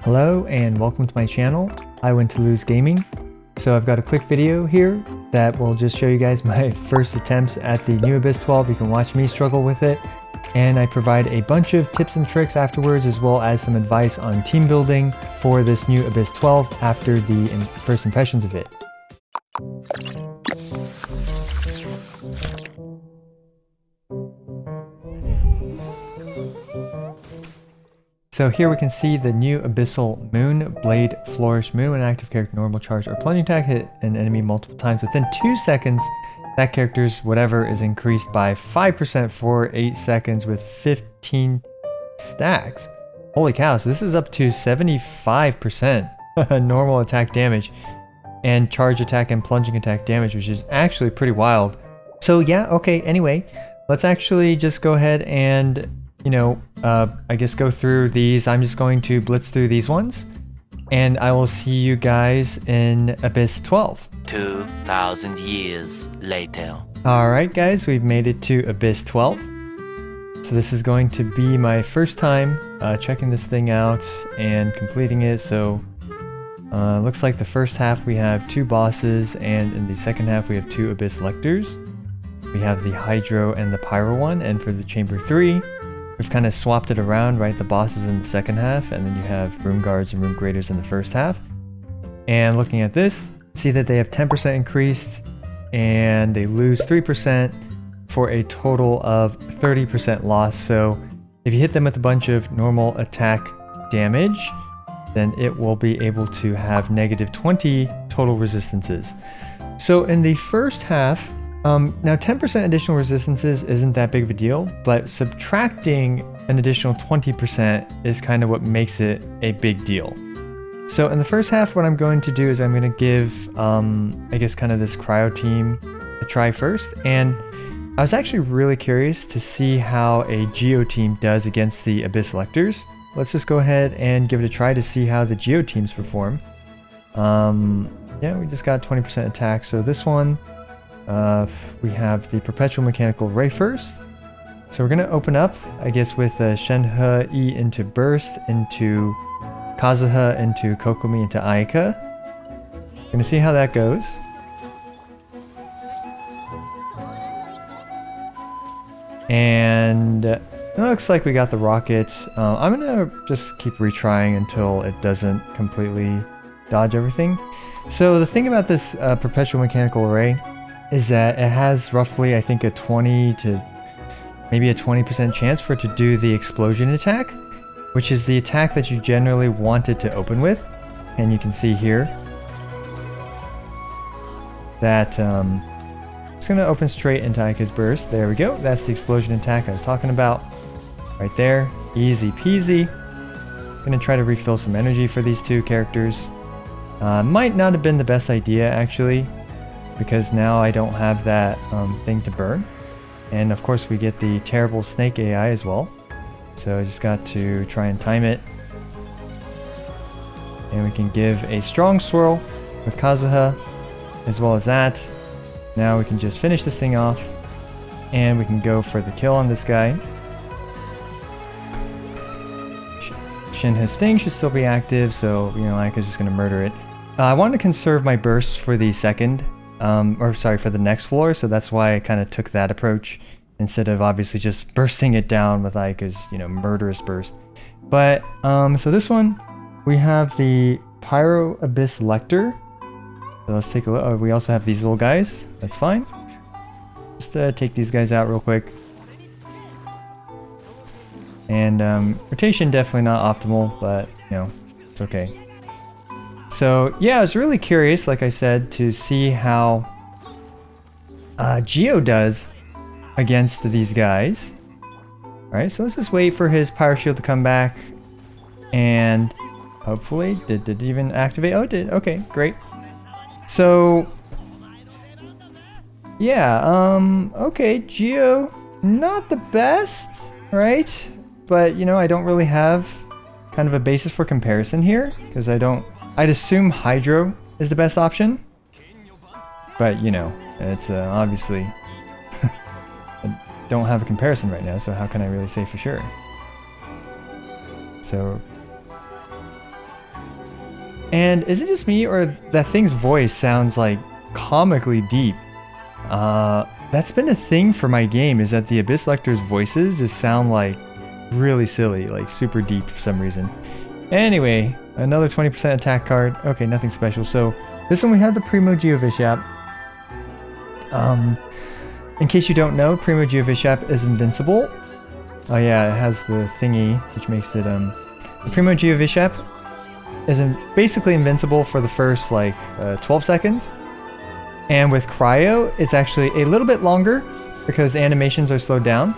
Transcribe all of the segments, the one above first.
Hello and welcome to my channel. I went to lose gaming. So I've got a quick video here that will just show you guys my first attempts at the new Abyss 12. You can watch me struggle with it. And I provide a bunch of tips and tricks afterwards, as well as some advice on team building for this new Abyss 12 after the first impressions of it. So here we can see the new Abyssal Moon, Blade, Flourish, Moon when active character normal charge or plunging attack hit an enemy multiple times within 2 seconds. That character's whatever is increased by 5% for 8 seconds with 15 stacks. Holy cow, so this is up to 75% normal attack damage and charge attack and plunging attack damage, which is actually pretty wild. So yeah, okay, anyway, let's actually just go ahead and I guess go through these. I'm just going to blitz through these ones, and I will see you guys in Abyss 12. 2,000 years later. Alright guys, we've made it to Abyss 12. So this is going to be my first time checking this thing out and completing it. So looks like the first half we have 2 bosses, and in the second half we have 2 Abyss Lectors. We have the Hydro and the Pyro one, and for the Chamber 3, we've kind of swapped it around, right? The bosses in the second half, and then you have Room Guards and Room Graders in the first half. And looking at this, see that they have 10% increased, and they lose 3% for a total of 30% loss. So if you hit them with a bunch of normal attack damage, then it will be able to have negative 20 total resistances. So in the first half, now 10% additional resistances isn't that big of a deal, but subtracting an additional 20% is kind of what makes it a big deal. So in the first half, what I'm going to do is I'm going to give, I guess kind of this cryo team a try first. And I was actually really curious to see how a Geo team does against the Abyss Lectors. Let's just go ahead and give it a try to see how the Geo teams perform. Yeah, we just got 20% attack. So this one, we have the Perpetual Mechanical Ray first. So we're going to open up, I guess, with Shenhe E into Burst, into Kazuha, into Kokomi, into Aika. Going to see how that goes. And it looks like we got the rocket. I'm going to just keep retrying until it doesn't completely dodge everything. So the thing about this Perpetual Mechanical Array is that it has roughly, I think, a 20 to maybe a 20% chance for it to do the explosion attack, which is the attack that you generally want it to open with. And you can see here that it's going to open straight into Aika's Burst. There we go. That's the explosion attack I was talking about. Right there. Easy peasy. Going to try to refill some energy for these 2 characters. Might not have been the best idea, actually, because now I don't have that thing to burn. And of course we get the terrible snake AI as well. So I just got to try and time it. And we can give a strong swirl with Kazuha as well as that. Now we can just finish this thing off, and we can go for the kill on this guy. Shinhe's thing should still be active, so Aika's just going to murder it. I want to conserve my bursts for the second, for the next floor, so that's why I kind of took that approach instead of obviously just bursting it down with Aika's, murderous burst. But, so this one, we have the Pyro Abyss Lector. So let's take a look. Oh, we also have these little guys. That's fine. Just take these guys out real quick. And rotation definitely not optimal, but it's okay. So yeah, I was really curious, like I said, to see how Geo does against these guys. Alright, so let's just wait for his Pyro Shield to come back. And hopefully, did it even activate? Oh, it did. Okay, great. So yeah, okay, Geo, not the best, right? But I don't really have kind of a basis for comparison here, because I'd assume Hydro is the best option. But it's obviously I don't have a comparison right now, so how can I really say for sure? So And is it just me, or that thing's voice sounds like comically deep? That's been a thing for my game, is that the Abyss Lector's voices just sound like really silly, like super deep for some reason. Anyway, another 20% attack card. Okay, nothing special. So this one we have the Primo Geovishap. In case you don't know, Primo Geovishap is invincible. Oh yeah, it has the thingy, which makes it, the Primo Geovishap is basically invincible for the first, like, 12 seconds. And with Cryo, it's actually a little bit longer, because animations are slowed down.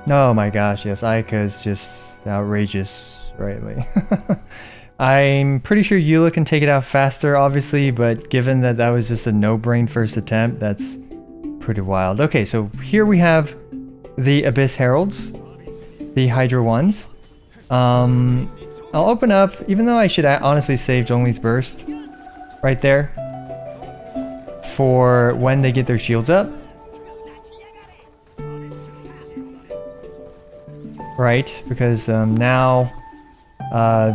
Oh my gosh, yes, Ayaka is just outrageous, rightly. I'm pretty sure Eula can take it out faster, obviously, but given that that was just a no-brain first attempt, that's pretty wild. Okay, so here we have the Abyss Heralds, the Hydra ones. I'll open up, even though I should honestly save Zhongli's Burst right there for when they get their shields up. Right, because now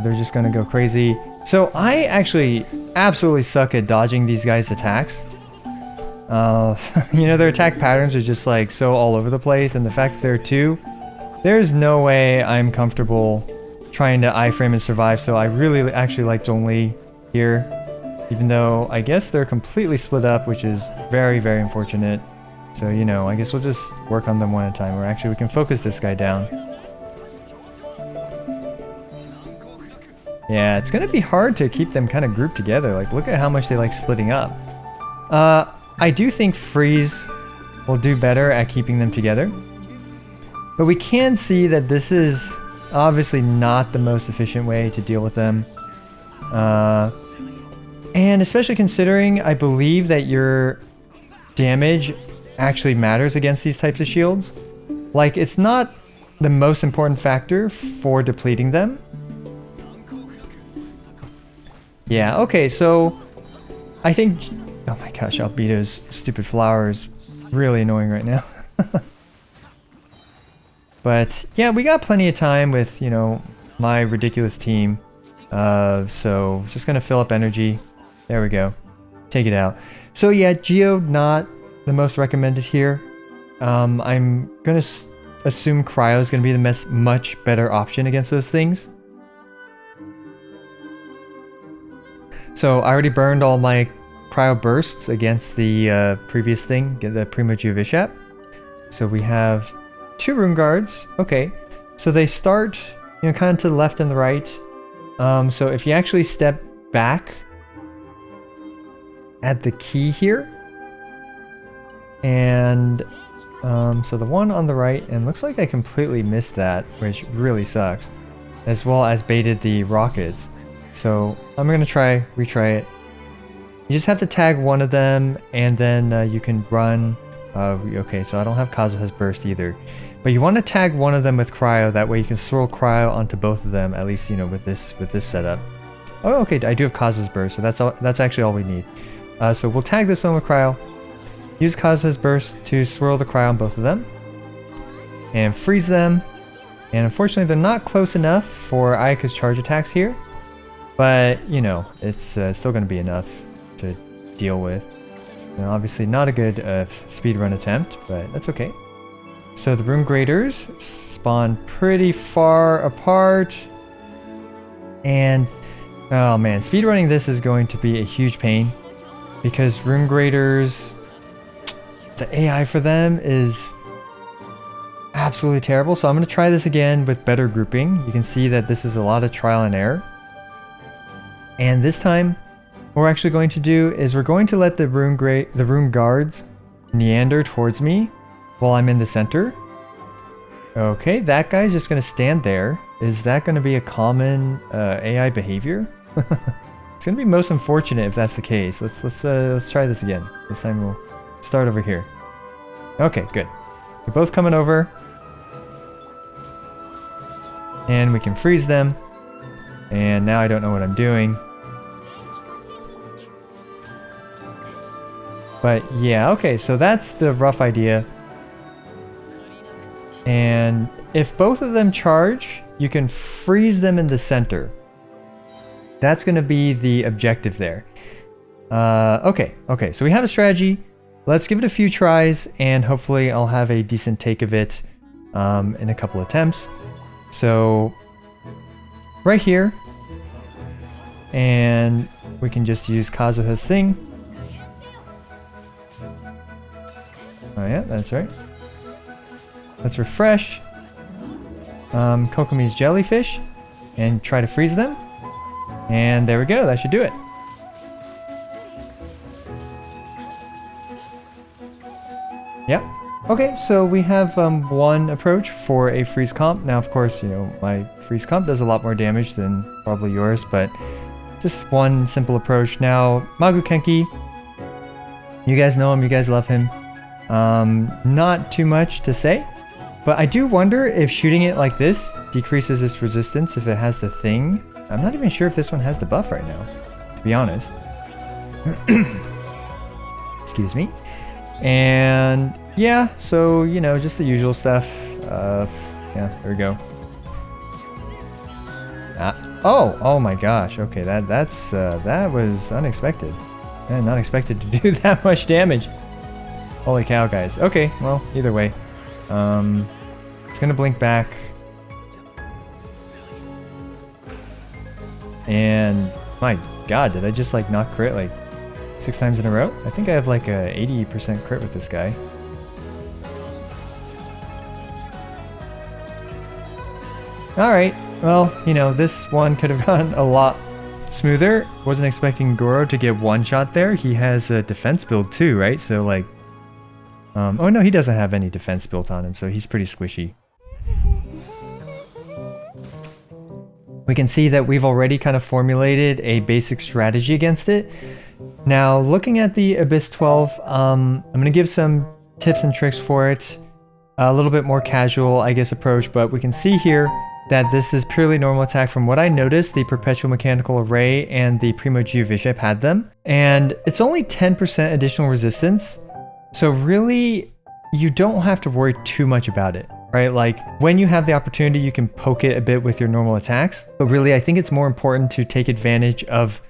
they're just gonna go crazy. So I actually absolutely suck at dodging these guys' attacks. You know, their attack patterns are just like so all over the place, and the fact that there are two, there's no way I'm comfortable trying to iframe and survive. So I really actually like Zhongli here, even though I guess they're completely split up, which is very, very unfortunate. So, you know, I guess we'll just work on them one at a time, or actually we can focus this guy down. Yeah, it's gonna be hard to keep them kind of grouped together. Like, look at how much they like splitting up. I do think Freeze will do better at keeping them together. But we can see that this is obviously not the most efficient way to deal with them. And especially considering, I believe that your damage actually matters against these types of shields. Like, it's not the most important factor for depleting them. Yeah, okay, so I think... Oh my gosh, Albedo's stupid flower is really annoying right now. But yeah, we got plenty of time with, you know, my ridiculous team. So just gonna fill up energy. There we go. Take it out. So yeah, Geo not the most recommended here. I'm gonna assume Cryo is gonna be the much better option against those things. So I already burned all my Cryo bursts against the previous thing, the Primo Geovishap. So we have 2 rune guards. Okay, so they start, you know, kind of to the left and the right. So if you actually step back at the key here, and so the one on the right, and looks like I completely missed that, which really sucks, as well as baited the rockets. So I'm gonna retry it. You just have to tag one of them, and then you can run. Okay, so I don't have Kazuha's Burst either. But you want to tag one of them with Cryo, that way you can swirl Cryo onto both of them, at least, you know, with this setup. Oh, okay, I do have Kazuha's Burst, so that's actually all we need. So we'll tag this one with Cryo, use Kazuha's Burst to swirl the Cryo on both of them, and freeze them. And unfortunately, they're not close enough for Ayaka's charge attacks here, but, you know, it's still going to be enough to deal with. And obviously not a good speedrun attempt, but that's okay. So the Rune Graders spawn pretty far apart. And, oh man, speedrunning this is going to be a huge pain, because Rune Graders, the AI for them is absolutely terrible. So I'm going to try this again with better grouping. You can see that this is a lot of trial and error. And this time, what we're actually going to do is we're going to let the rune guards meander towards me while I'm in the center. Okay, that guy's just going to stand there. Is that going to be a common AI behavior? It's going to be most unfortunate if that's the case. Let's try this again. This time we'll start over here. Okay, good. They're both coming over, and we can freeze them. And now I don't know what I'm doing. But yeah, okay, so that's the rough idea. And if both of them charge, you can freeze them in the center. That's going to be the objective there. Okay, so we have a strategy. Let's give it a few tries, and hopefully I'll have a decent take of it in a couple attempts. So, right here, and we can just use Kazuha's thing. Oh yeah, that's right. Let's refresh Kokomi's jellyfish and try to freeze them. And there we go, that should do it. Yep. Okay, so we have one approach for a freeze comp. Now, of course, you know, my freeze comp does a lot more damage than probably yours, but just one simple approach. Now, Magu Kenki, you guys know him, you guys love him. Not too much to say, but I do wonder if shooting it like this decreases its resistance if it has the thing. I'm not even sure if this one has the buff right now, to be honest. Excuse me. And yeah, so, you know, just the usual stuff. Yeah, there we go. Oh my gosh. Okay, that was unexpected. Man, not expected to do that much damage. Holy cow, guys. Okay, well, either way. It's gonna blink back. And my god, did I just like not crit like 6 times in a row? I think I have like a 80% crit with this guy. Alright, well, you know, this one could have gone a lot smoother. Wasn't expecting Goro to get one shot there. He has a defense build too, right? So like, oh no, he doesn't have any defense built on him, so he's pretty squishy. We can see that we've already kind of formulated a basic strategy against it. Now, looking at the Abyss 12, I'm going to give some tips and tricks for it. A little bit more casual, I guess, approach, but we can see here that this is purely normal attack. From what I noticed, the Perpetual Mechanical Array and the Primo Geovishap had them. And it's only 10% additional resistance. So really, you don't have to worry too much about it, right? Like, when you have the opportunity, you can poke it a bit with your normal attacks. But really, I think it's more important to take advantage of...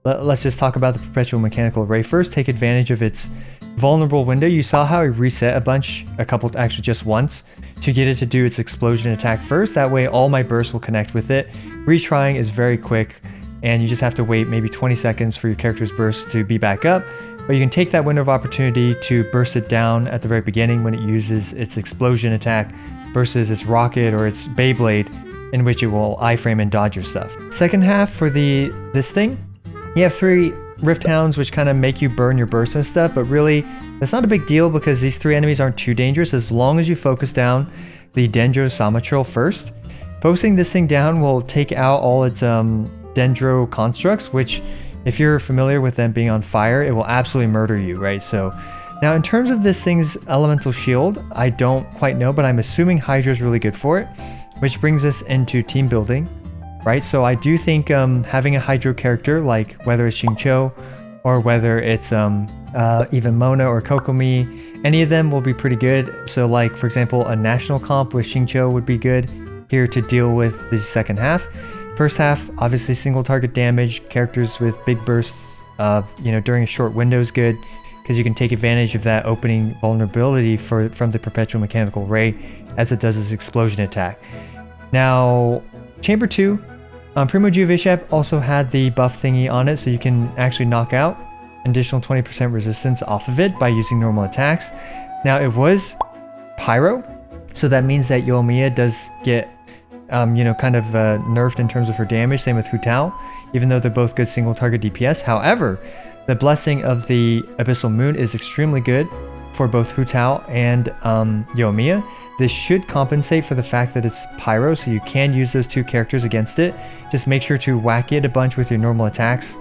Let's just talk about the Perpetual Mechanical Array first. Take advantage of its vulnerable window. You saw how I reset actually just once, to get it to do its explosion attack first. That way, all my bursts will connect with it. Retrying is very quick, and you just have to wait maybe 20 seconds for your character's burst to be back up. But you can take that window of opportunity to burst it down at the very beginning when it uses its explosion attack versus its rocket or its Beyblade, in which it will iframe and dodge your stuff. Second half for this thing, you have 3 Rift Hounds, which kind of make you burn your burst and stuff, but really, that's not a big deal because these 3 enemies aren't too dangerous as long as you focus down the Dendro Samatril first. Focusing this thing down will take out all its Dendro constructs, which, if you're familiar with them being on fire, it will absolutely murder you, right? So, now in terms of this thing's elemental shield, I don't quite know, but I'm assuming Hydra is really good for it, which brings us into team building. Right, so I do think having a Hydro character, like whether it's Xingqiu or whether it's even Mona or Kokomi, any of them will be pretty good. So like, for example, a national comp with Xingqiu would be good here to deal with the second half. First half, obviously single target damage, characters with big bursts, you know, during a short window is good because you can take advantage of that opening vulnerability from the Perpetual Mechanical Ray as it does its explosion attack. Now, Chamber 2, Primo Geovishap also had the buff thingy on it, so you can actually knock out an additional 20% resistance off of it by using normal attacks. Now, it was Pyro, so that means that Yoimiya does get, you know, kind of nerfed in terms of her damage, same with Hu Tao, even though they're both good single target DPS. However, the Blessing of the Abyssal Moon is extremely good for both Hu Tao and Yoimiya. This should compensate for the fact that it's Pyro, so you can use those 2 characters against it. Just make sure to whack it a bunch with your normal attacks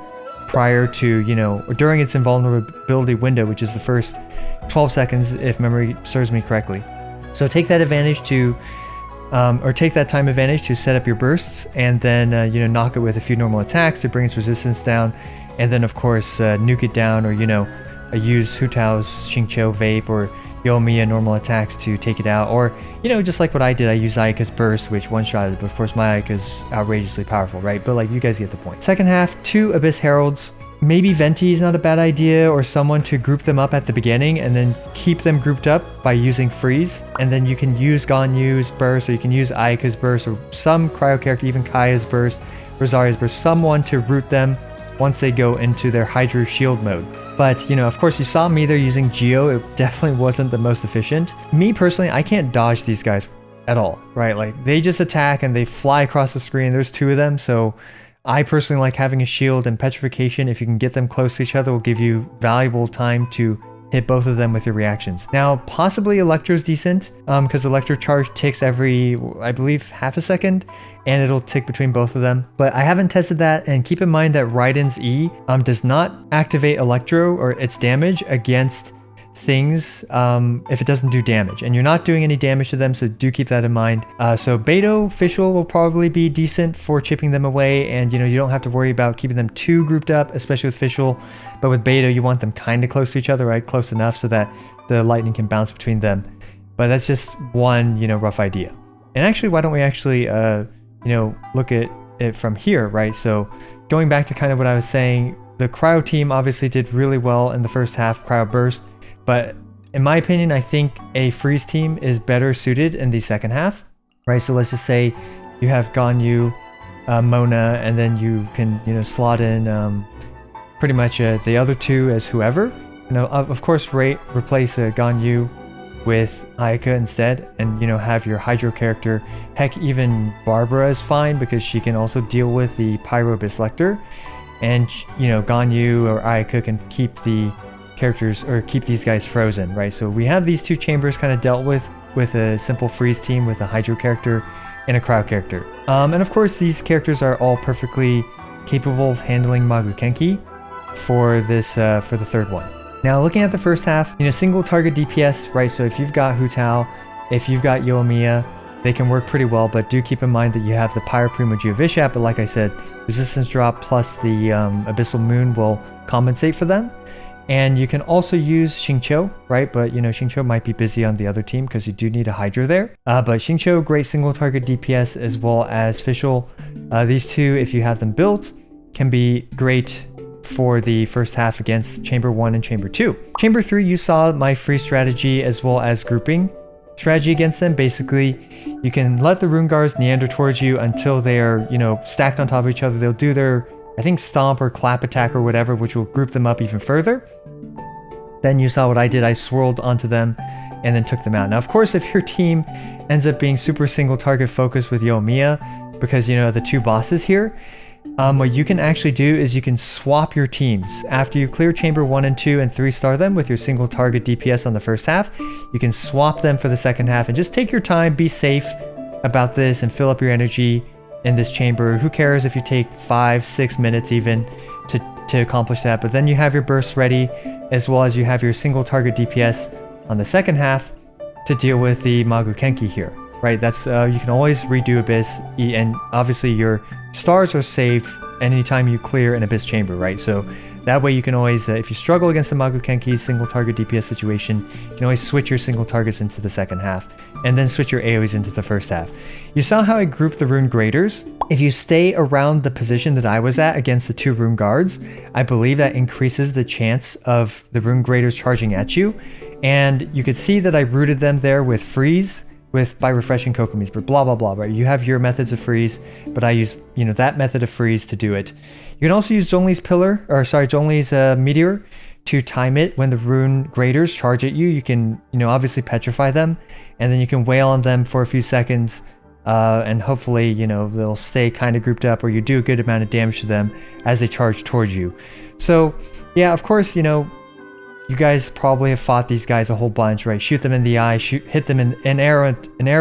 prior to, you know, or during its invulnerability window, which is the first 12 seconds, if memory serves me correctly. So take that advantage to, or take that time advantage to set up your bursts, and then, you know, knock it with a few normal attacks to bring its resistance down, and then, of course, nuke it down, or, you know, use Hu Tao's Xingqiu Vape, or Yoimiya normal attacks to take it out. Or, you know, just like what I did, I used Ayaka's Burst, which one-shotted, but of course my Ayaka's outrageously powerful, right? But like, you guys get the point. Second half, 2 Abyss Heralds. Maybe Venti is not a bad idea, or someone to group them up at the beginning and then keep them grouped up by using Freeze. And then you can use Ganyu's Burst, or you can use Ayaka's Burst, or some cryo character, even Kaya's Burst, Rosaria's Burst, someone to root them once they go into their Hydro Shield mode. But, you know, of course, you saw me there using Geo. It definitely wasn't the most efficient. Me personally, I can't dodge these guys at all, right? Like, they just attack and they fly across the screen. There's 2 of them, so I personally like having a shield, and Petrification, if you can get them close to each other, will give you valuable time to hit both of them with your reactions. Now, possibly Electro's decent, because Electro Charge ticks every, I believe, half a second, and it'll tick between both of them. But I haven't tested that, and keep in mind that Raiden's E does not activate Electro or its damage against things if it doesn't do damage, and you're not doing any damage to them, so do keep that in mind. So Beidou, Fischl will probably be decent for chipping them away, and you know, you don't have to worry about keeping them too grouped up, especially with Fischl. But with Beidou, you want them kind of close to each other, right? Close enough so that the lightning can bounce between them. But that's just one, you know, rough idea. And actually, why don't we actually you know, look at it from here, right? So going back to kind of what I was saying, the Cryo team obviously did really well in the first half, Cryo Burst. But in my opinion, I think a Freeze team is better suited in the second half, right? So let's just say you have Ganyu, Mona, and then you can, you know, slot in pretty much the other 2 as whoever. You know, of course, replace Ganyu with Ayaka instead, and you know, have your Hydro character. Heck, even Barbara is fine because she can also deal with the Pyro Abyss Lecter, and you know, Ganyu or Ayaka can keep the characters, or keep these guys frozen, right? So we have these 2 chambers kind of dealt with a simple Freeze team with a Hydro character and a Cryo character. And of course, these characters are all perfectly capable of handling Magukenki for this for the third one. Now, looking at the first half, you know, single target DPS, right? So if you've got Hu Tao, if you've got Yoimiya, they can work pretty well, but do keep in mind that you have the Pyro Primo Geovishat, but like I said, resistance drop plus the Abyssal Moon will compensate for them. And you can also use Xingqiu, right? But you know, Xingqiu might be busy on the other team because you do need a Hydra there. But Xingqiu, great single target DPS, as well as Fischl. These 2, if you have them built, can be great for the first half against Chamber 1 and Chamber 2. Chamber 3, you saw my free strategy as well as grouping strategy against them. Basically, you can let the Rune Guards neander towards you until they are, you know, stacked on top of each other. They'll do their, I think, stomp or clap attack or whatever, which will group them up even further. Then you saw what I did. I swirled onto them and then took them out. Now, of course, if your team ends up being super single target focused with Yoimiya, because, you know, the 2 bosses here, what you can actually do is you can swap your teams. After you clear Chamber 1 and 2 and 3-star them with your single target DPS on the first half, you can swap them for the second half and just take your time, be safe about this, and fill up your energy in this chamber. Who cares if you take 5-6 minutes even to accomplish that? But then you have your bursts ready, as well as you have your single target DPS on the second half to deal with the Magukenki here, right? That's you can always redo Abyss, and obviously your stars are saved anytime you clear an Abyss chamber, right? So that way you can always, if you struggle against the Magukenki single target DPS situation, you can always switch your single targets into the second half, and then switch your AoEs into the first half. You saw how I grouped the Rune Graders. If you stay around the position that I was at against the 2 Rune Guards, I believe that increases the chance of the Rune Graders charging at you. And you could see that I rooted them there with Freeze, by refreshing Kokomis, but blah blah blah, right? You have your methods of freeze, but I use, you know, that method of freeze to do it. You can also use Zhongli's Zhongli's meteor to time it when the Rune Graders charge at you. You can, you know, obviously petrify them, and then you can wail on them for a few seconds, and hopefully, you know, they'll stay kind of grouped up, or you do a good amount of damage to them as they charge towards you. So yeah, of course, you know, you guys probably have fought these guys a whole bunch, right? Shoot them in the eye, hit them in an arrow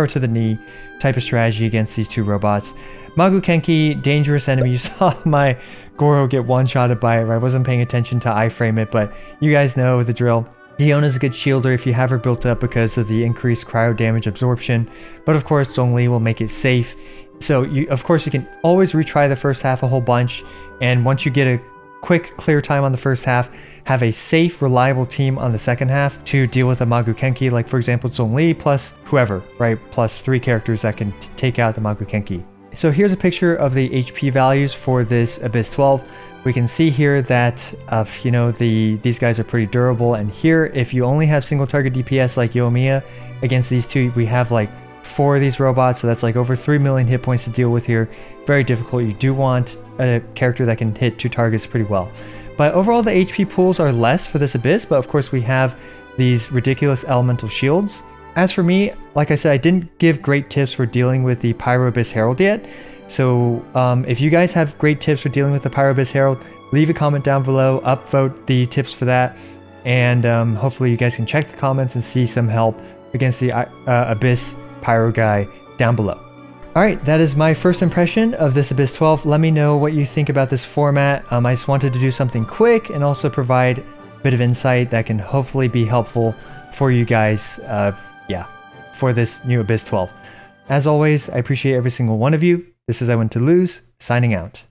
to the knee type of strategy against these 2 robots. Magukenki, dangerous enemy. You saw my Goro get one-shotted by it, right? I wasn't paying attention to iframe it, but you guys know the drill. Diona's a good shielder if you have her built up because of the increased cryo damage absorption, but of course Zhongli will make it safe. So of course you can always retry the first half a whole bunch, and once you get quick, clear time on the first half, have a safe, reliable team on the second half to deal with a Magukenki, like for example Zhongli plus whoever, right? Plus 3 characters that can take out the Magukenki. So here's a picture of the HP values for this Abyss 12. We can see here that these guys are pretty durable, and here if you only have single target DPS like Yoimiya against these two, we have like 4 of these robots, so that's like over 3 million hit points to deal with here. Very difficult. You do want a character that can hit 2 targets pretty well. But overall the HP pools are less for this Abyss, but of course we have these ridiculous elemental shields. As for me, like I said, I didn't give great tips for dealing with the Pyro Abyss Herald yet. So if you guys have great tips for dealing with the Pyro Abyss Herald, leave a comment down below, upvote the tips for that, and hopefully you guys can check the comments and see some help against the Abyss Pyro guy down below. Alright, that is my first impression of this Abyss 12. Let me know what you think about this format. I just wanted to do something quick and also provide a bit of insight that can hopefully be helpful for you guys, for this new Abyss 12. As always, I appreciate every single one of you. This is I Win to Lose, signing out.